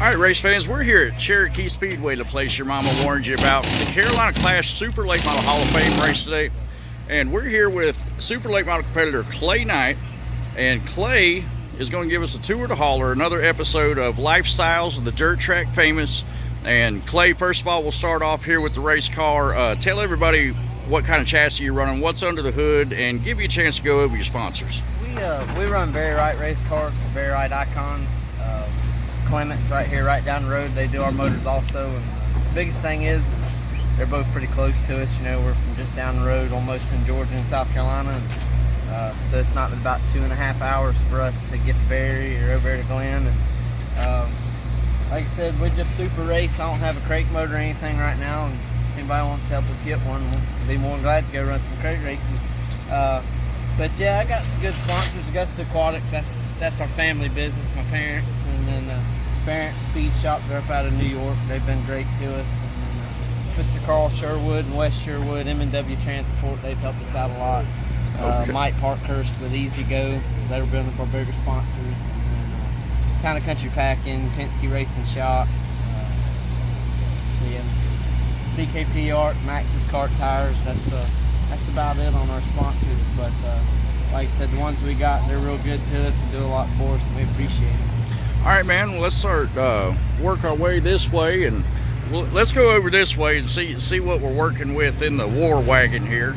All right, race fans, we're here at Cherokee Speedway, the place your mama warned you about. The Carolina Clash Super Late Model Hall of Fame race today. And we're here with Super Late Model competitor Cla Knight. And Clay is going to give us a tour to hauler, another episode of Lifestyles of the Dirt Track Famous. And Clay, first of all, we'll start off here with the race car. Tell everybody what kind of chassis you're running, what's under the hood, and give you a chance to go over your sponsors. We run Very Right race cars for Very Right Icons. Clement's right here, right down the road. They do our motors also. And the biggest thing is they're both pretty close to us. You know, we're from just down the road, almost in Georgia and South Carolina. And, so it's not about 2.5 hours for us to get to Berry or over there to Glen. And like I said, we just super race. I don't have a crate motor or anything right now. And if anybody wants to help us get one, we'll be more than glad to go run some crate races. But yeah, I got some good sponsors. Augusta Aquatics, that's our family business, my parents, and then Parents Speed Shop, they're up out of New York. They've been great to us. And then Mr. Carl Sherwood and West Sherwood, M&W Transport, they've helped us out a lot. Okay. Mike Parkhurst with Easy Go, they were one of our bigger sponsors. And then Town and Country Packing, Penske Racing Shocks, BKP Art, Maxxis Kart Tires. That's about it on our sponsors, but like I said, the ones we got, they're real good to us and do a lot for us, and we appreciate it. All right, man, well, let's start work our way this way, and let's go over this way and see what we're working with in the war wagon here.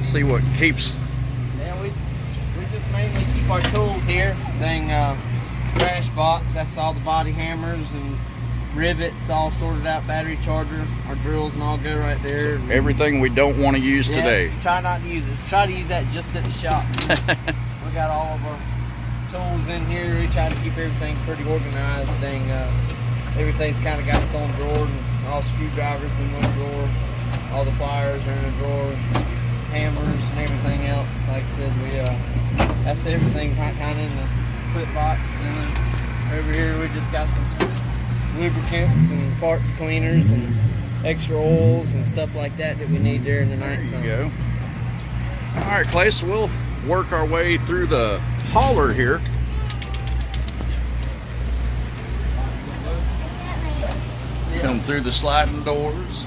See what keeps. Yeah, we just mainly keep our tools here. Crash box, that's all the body hammers and rivets all sorted out, battery charger, our drills and all go right there. So everything we don't want to use today. Try not to use it. Try to use that just at the shop. We got all of our tools in here. We try to keep everything pretty organized. Everything's kind of got its own drawer, and all screwdrivers in one drawer, all the pliers are in a drawer, hammers and everything else. Like I said, that's everything kind of in the clip box. And then over here we just got some lubricants and parts cleaners and extra oils and stuff like that we need during the night. There you go. All right, Clay, so we'll work our way through the hauler here. Come through the sliding doors.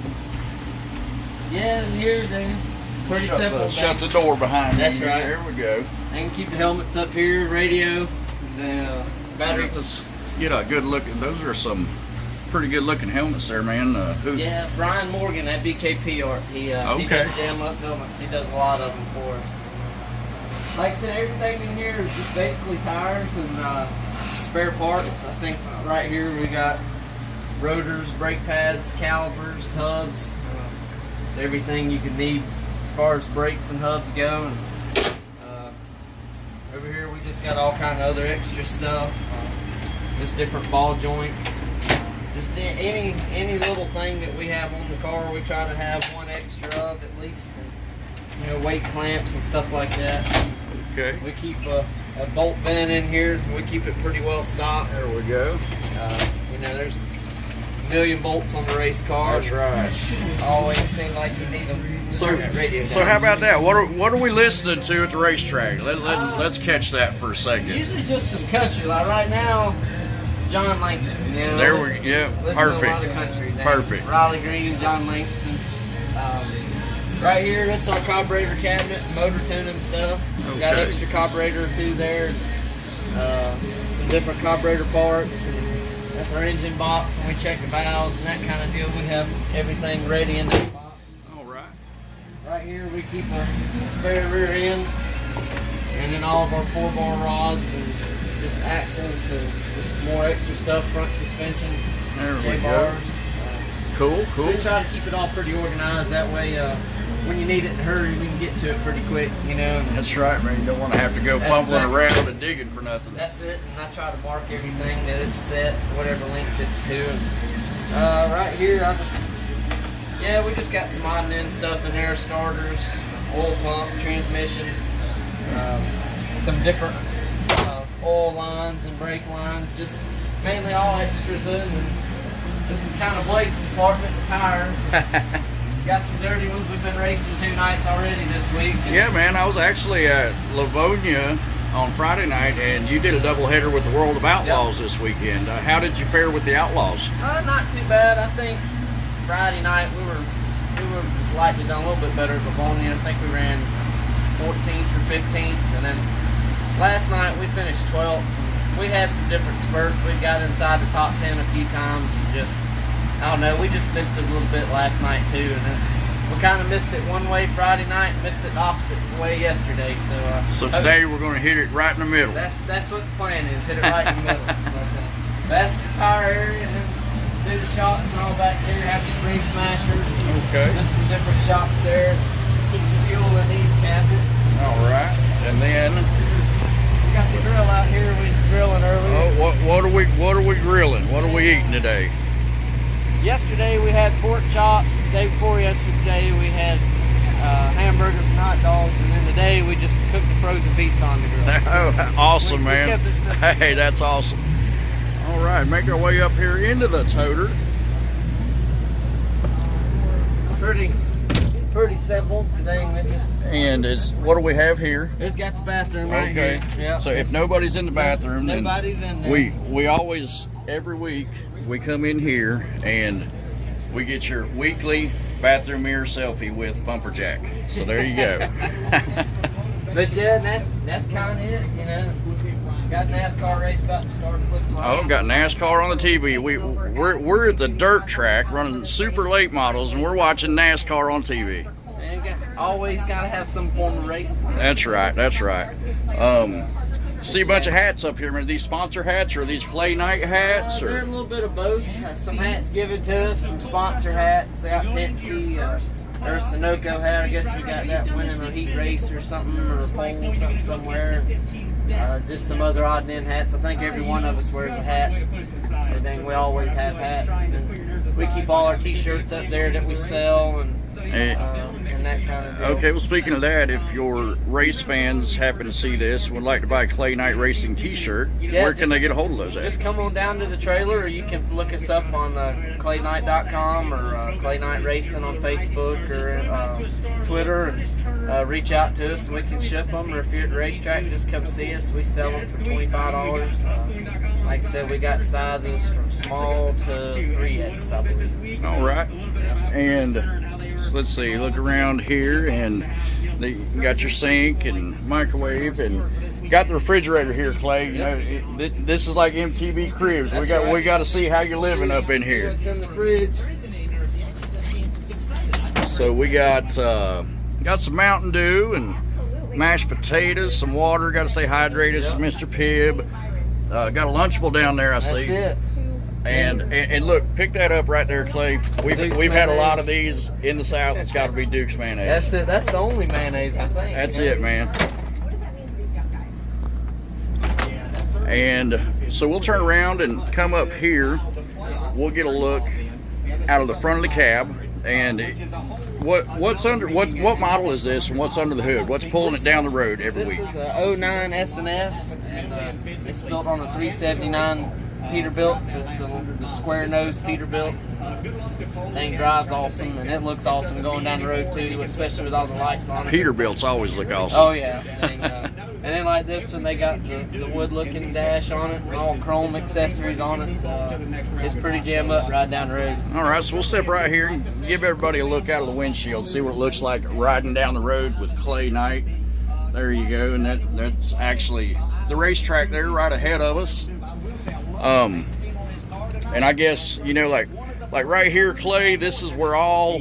Yeah, and here there's pretty simple. Shut the door behind you. That's right. There we go. And keep the helmets up here, radio, the battery. Let's get a good look. Those are some pretty good looking helmets there, man. Yeah, Brian Morgan at BKP Art. He does jam up helmets. He does a lot of them for us. Like I said, everything in here is just basically tires and spare parts. I think right here we got rotors, brake pads, calipers, hubs. So everything you can need as far as brakes and hubs go. And over here we just got all kind of other extra stuff. Just different ball joints. Just any little thing that we have on the car, we try to have one extra of at least. And, you know, weight clamps and stuff like that. Okay. We keep a bolt vent in here. We keep it pretty well stocked. There we go. You know, there's a million bolts on the race car. That's right. Always seem like you need them. So how about that? What are we listening to at the racetrack? Let's catch that for a second. Usually just some country. Like right now, John Langston. You know, there we go. Yeah, perfect. To a lot of country now. Perfect. Riley Green, John Langston. Right here, this is our carburetor cabinet, motor tuning stuff. Okay. Got extra carburetor or two there. Some different carburetor parts. And that's our engine box when we check the valves and that kind of deal. We have everything ready in that box. All right. Right here we keep a spare rear end, and then all of our 4-bar rods and just axles and just more extra stuff, front suspension, There we J-bars. Cool. We try to keep it all pretty organized. That way, when you need it in a hurry, we can get to it pretty quick, you know. That's right, man. You don't want to have to go fumbling around and digging for nothing. That's it, and I try to mark everything that it's set, whatever length it's to. And, right here, we just got some odd and end stuff in there, starters, oil pump, transmission, some different oil lines and brake lines, just mainly all extras in. And this is kind of Blake's department, the tires. Got some dirty ones. We've been racing 2 nights already this week. Yeah, man, I was actually at Livonia on Friday night, and you did a doubleheader with the World of Outlaws this weekend. How did you fare with the Outlaws? Not too bad. I think Friday night we were likely done a little bit better at Livonia. I think we ran 14th or 15th, and then last night we finished 12th. We had some different spurts. We got inside the top 10 a few times, and just, I don't know, we just missed it a little bit last night too, and then we kind of missed it one way Friday night and missed it the opposite way yesterday. So today we're going to hit it right in the middle. That's what the plan is, hit it right in the middle. But, that's the tire area, and then do the shots and all back there, have the spring smashers. Okay. Just some different shots there. Keep the fuel in these cabinets. All right. And then We got the grill out here. We was grilling earlier. what are we grilling? What are we eating today? Yesterday we had pork chops. The day before yesterday we had hamburgers and hot dogs. And then today we just cooked the frozen beets on the grill. Oh, awesome, We man. kept it simple. Hey, that's awesome. All right, make our way up here into the toter. Pretty simple today with this. And what do we have here? It's got the bathroom right here. Yeah. So if nobody's in the bathroom, then Nobody's in there. we always, every week, we come in here and we get your weekly bathroom mirror selfie with Bumper Jack. So there you go. But yeah, that's kind of it, you know. Got NASCAR race about to start, it looks like. Oh, got NASCAR on the TV. We're at the dirt track running super late models, and we're watching NASCAR on TV. And always got to have some form of racing. That's right. That's right. See a bunch of hats up here. Are these sponsor hats or are these Cla Knight hats? They're a little bit of both. Some hats given to us, some sponsor hats. They got Penske. There's a Sunoco hat. I guess we got that winning a heat race or something, or a pole or something somewhere. Just some other odd and end hats. I think every one of us wears a hat. So dang, we always have hats. And we keep all our t-shirts up there that we sell and that kind of deal. Okay, well, speaking of that, if your race fans happen to see this and would like to buy a Cla Knight Racing t-shirt, where can they get a hold of those at? Just come on down to the trailer, or you can look us up on ClaKnight.com or Cla Knight Racing on Facebook or Twitter, and reach out to us and we can ship them. Or if you're at the racetrack, just come see us. We sell them for $25. Like I said, we got sizes from small to 3X, I believe. All right. And so let's see, look around here, and you got your sink and microwave, and got the refrigerator here, Clay. You know, this is like MTV Cribs. That's We got to see how you're living up in here. What's in the fridge? So we got some Mountain Dew and mashed potatoes, some water. Got to stay hydrated. Some Mr. Pibb. Got a Lunchable down there, I see. That's it. And look, pick that up right there, Clay. We've had a lot of these in the South. It's got to be Duke's mayonnaise. That's it. That's the only mayonnaise, I think. That's it, man. And so we'll turn around and come up here. We'll get a look out of the front of the cab. And what model is this, and what's under the hood? What's pulling it down the road every week? This is a 09 S&S, and it's built on a 379 Peterbilt. It's the square-nosed Peterbilt. Thing drives awesome, and it looks awesome going down the road too, especially with all the lights on it. Peterbilts always look awesome. Oh yeah, and then like this one, they got the wood-looking dash on it, and all chrome accessories on it. So it's pretty jam up right down the road. All right, so we'll step right here and give everybody a look out of the windshield, see what it looks like riding down the road with Cla Knight. There you go, and that's actually the racetrack there right ahead of us. And I guess, you know, like right here, Clay, this is where all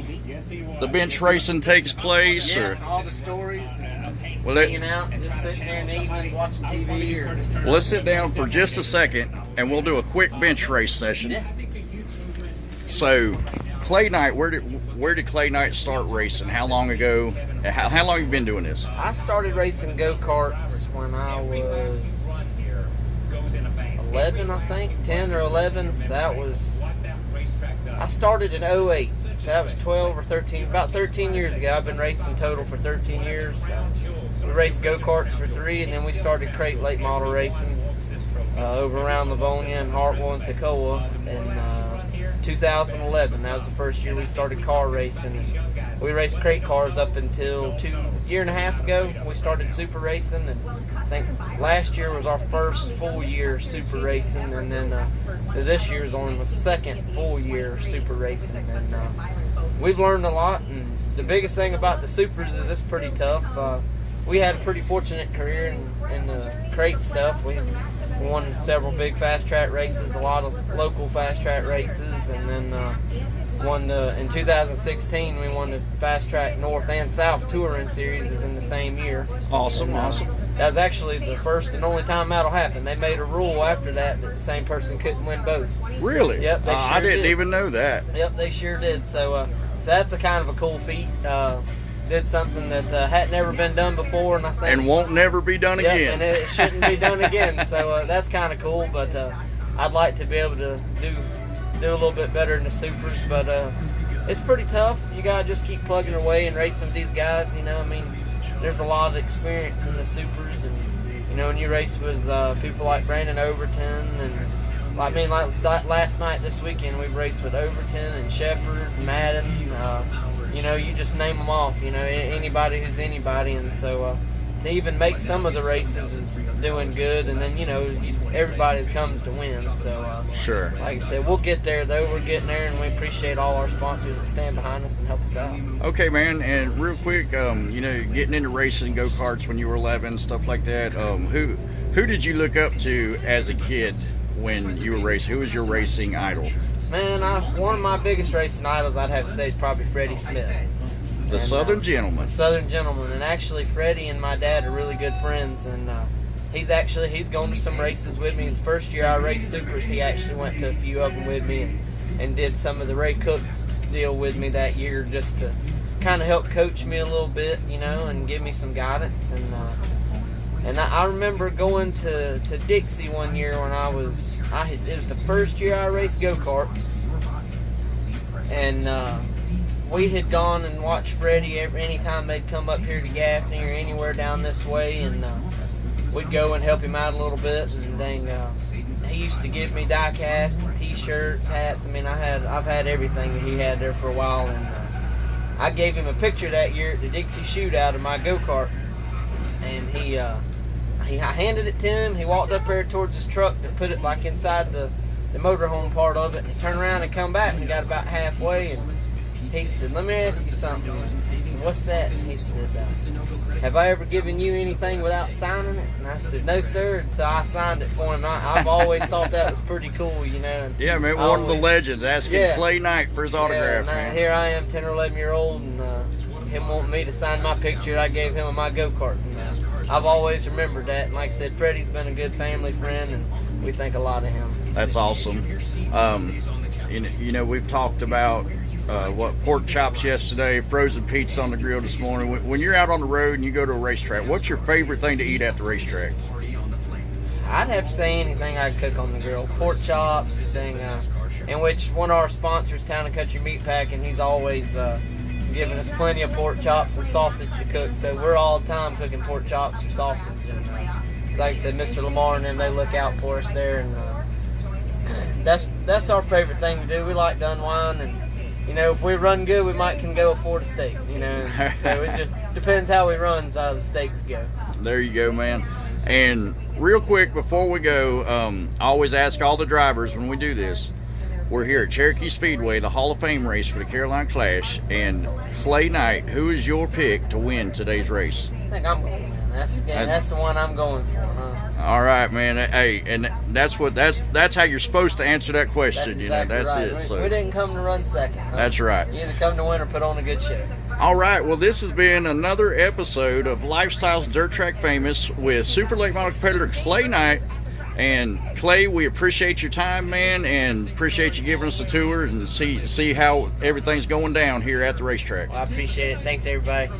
the bench racing takes place. Yeah, or all the stories. Well, hanging out, just sitting here in the evenings watching TV. Well, let's sit down for just a second, and we'll do a quick bench race session. Yeah. So, Cla Knight, where did Cla Knight start racing? How long ago? How long have you been doing this? I started racing go-karts when I was 11, I think, 10 or 11. So that was, I started in 08. So that was 12 or 13, about 13 years ago. I've been racing total for 13 years. We raced go-karts for 3, and then we started crate late model racing over around Livonia and Hartwell and Toccoa in 2011. That was the first year we started car racing. We raced crate cars up until year and a half ago, we started super racing, and I think last year was our first full year super racing, and then so this year's only the second full year super racing, and we've learned a lot. And the biggest thing about the supers is it's pretty tough. We had a pretty fortunate career in the crate stuff. We won several big fast track races, a lot of local fast track races, and then in 2016 we won the fast track North and South touring series in the same year. Awesome. Awesome. That was actually the first and only time that'll happen. They made a rule after that the same person couldn't win both. Really? Yep. They sure I didn't did. even know that. Yep, they sure did. So that's a kind of a cool feat. Did something that had never been done before, and I think And won't never be done again. and it shouldn't be done again. So that's kind of cool. But I'd like to be able to do a little bit better in the supers. But it's pretty tough. You gotta just keep plugging away and racing with these guys. You know, I mean, there's a lot of experience in the supers, and you know, when you race with people like Brandon Overton, and I mean, like last night, this weekend, we raced with Overton and Shepard, Madden. You know, you just name them off. You know, anybody who's anybody, and so to even make some of the races is doing good. And then, you know, everybody comes to win. So Sure. like I said, we'll get there though. We're getting there, and we appreciate all our sponsors that stand behind us and help us out. Okay, man. And real quick, you know, getting into racing go-karts when you were 11, stuff like that. Who did you look up to as a kid when you were racing? Who was your racing idol? Man, one of my biggest racing idols, I'd have to say, is probably Freddie Smith. The Southern Gentleman. The Southern Gentleman. And actually, Freddie and my dad are really good friends, and he's gone to some races with me. And the first year I raced supers, he actually went to a few of them with me and did some of the Ray Cook deal with me that year, just to kind of help coach me a little bit, you know, and give me some guidance. And I remember going to Dixie one year when it was the first year I raced go-karts, and we had gone and watched Freddie anytime they'd come up here to Gaffney or anywhere down this way, and we'd go and help him out a little bit. And dang, he used to give me die-cast and T-shirts, hats. I mean, I've had everything that he had there for a while, and I gave him a picture that year at the Dixie shootout of my go-kart, and I handed it to him. He walked up there towards his truck to put it like inside the motorhome part of it, and he turned around and come back, and he got about halfway, and he said, "Let me ask you something." He said, "What's that?" And he said, "Have I ever given you anything without signing it?" And I said, "No, sir." And so I signed it for him. I've always thought that was pretty cool, you know. Yeah, man, one of the legends asking Cla Knight for his autograph. Yeah, here I am, 10 or 11 year old, and him wanting me to sign my picture I gave him on my go-kart. And I've always remembered that. And like I said, Freddie's been a good family friend, and we think a lot of him. That's awesome. You know, we've talked about pork chops yesterday, frozen pizza on the grill this morning. When you're out on the road and you go to a racetrack, what's your favorite thing to eat at the racetrack? I'd have to say anything I'd cook on the grill. Pork chops, in which one of our sponsors, Town & Country Meat Packing, he's always giving us plenty of pork chops and sausage to cook. So we're all the time cooking pork chops and sausage. And like I said, Mr. Lamar and them, they look out for us there. And that's our favorite thing to do. We like to unwind, and you know, if we run good, we can go afford a steak, you know. So it just depends how we run, how the steaks go. There you go, man. And real quick, before we go, I always ask all the drivers when we do this. We're here at Cherokee Speedway, the Hall of Fame race for the Carolina Clash. And Cla Knight, who is your pick to win today's race? I think I'm going to win. That's the one I'm going for, huh? All right, man. Hey, and that's how you're supposed to answer that question. That's you know, exactly that's right. it. So We didn't come to run second. Huh? that's right. You either come to win or put on a good show. All right. Well, this has been another episode of Lifestyles Dirt Track Famous with Super Late Model competitor Cla Knight. And Clay, we appreciate your time, man, and appreciate you giving us a tour and see how everything's going down here at the racetrack. Well, I appreciate it. Thanks, everybody.